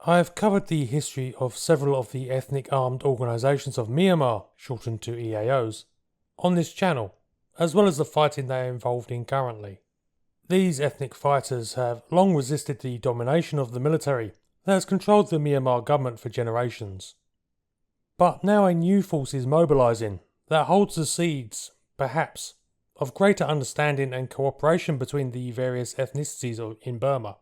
I have covered the history of several of the ethnic armed organisations of Myanmar, shortened to EAOs, on this channel, as well as the fighting they are involved in currently. These ethnic fighters have long resisted the domination of the military that has controlled the Myanmar government for generations. But now a new force is mobilising that holds the seeds, perhaps, of greater understanding and cooperation between the various ethnicities in Burma.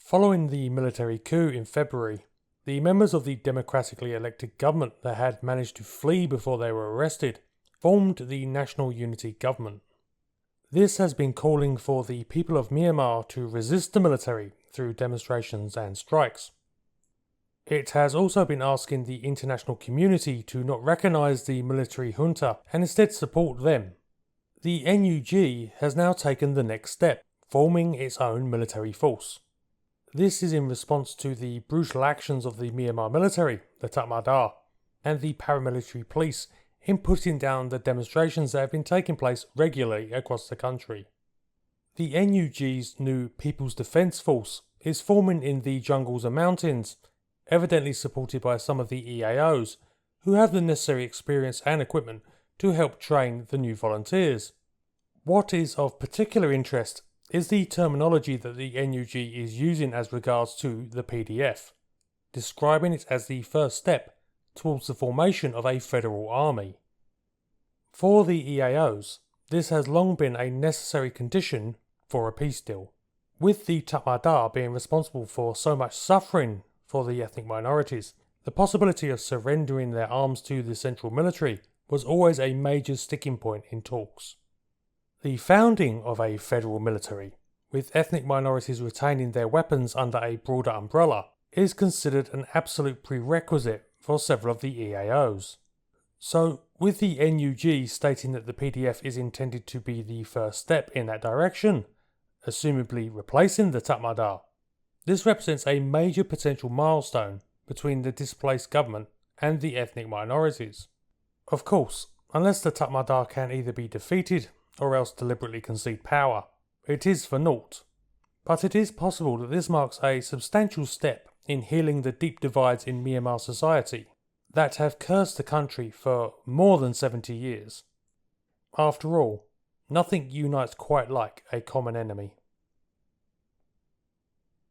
Following the military coup in February, the members of the democratically elected government that had managed to flee before they were arrested formed the National Unity Government. This has been calling for the people of Myanmar to resist the military through demonstrations and strikes. It has also been asking the international community to not recognise the military junta and instead support them. The NUG has now taken the next step, forming its own military force. This is in response to the brutal actions of the Myanmar military, the Tatmadaw, and the paramilitary police in putting down the demonstrations that have been taking place regularly across the country. The NUG's new People's Defence Force is forming in the jungles and mountains, evidently supported by some of the EAOs, who have the necessary experience and equipment to help train the new volunteers. What is of particular interest is the terminology that the NUG is using as regards to the PDF, describing it as the first step towards the formation of a federal army. For the EAOs, this has long been a necessary condition for a peace deal, with the Tatmadaw being responsible for so much suffering for the ethnic minorities. The possibility of surrendering their arms to the central military was always a major sticking point in talks. The founding of a federal military, with ethnic minorities retaining their weapons under a broader umbrella, is considered an absolute prerequisite for several of the EAOs. So, with the NUG stating that the PDF is intended to be the first step in that direction, assumably replacing the Tatmadaw, this represents a major potential milestone between the displaced government and the ethnic minorities. Of course, unless the Tatmadaw can either be defeated or else deliberately concede power, it is for naught. But it is possible that this marks a substantial step in healing the deep divides in Myanmar society that have cursed the country for more than 70 years. After all, nothing unites quite like a common enemy.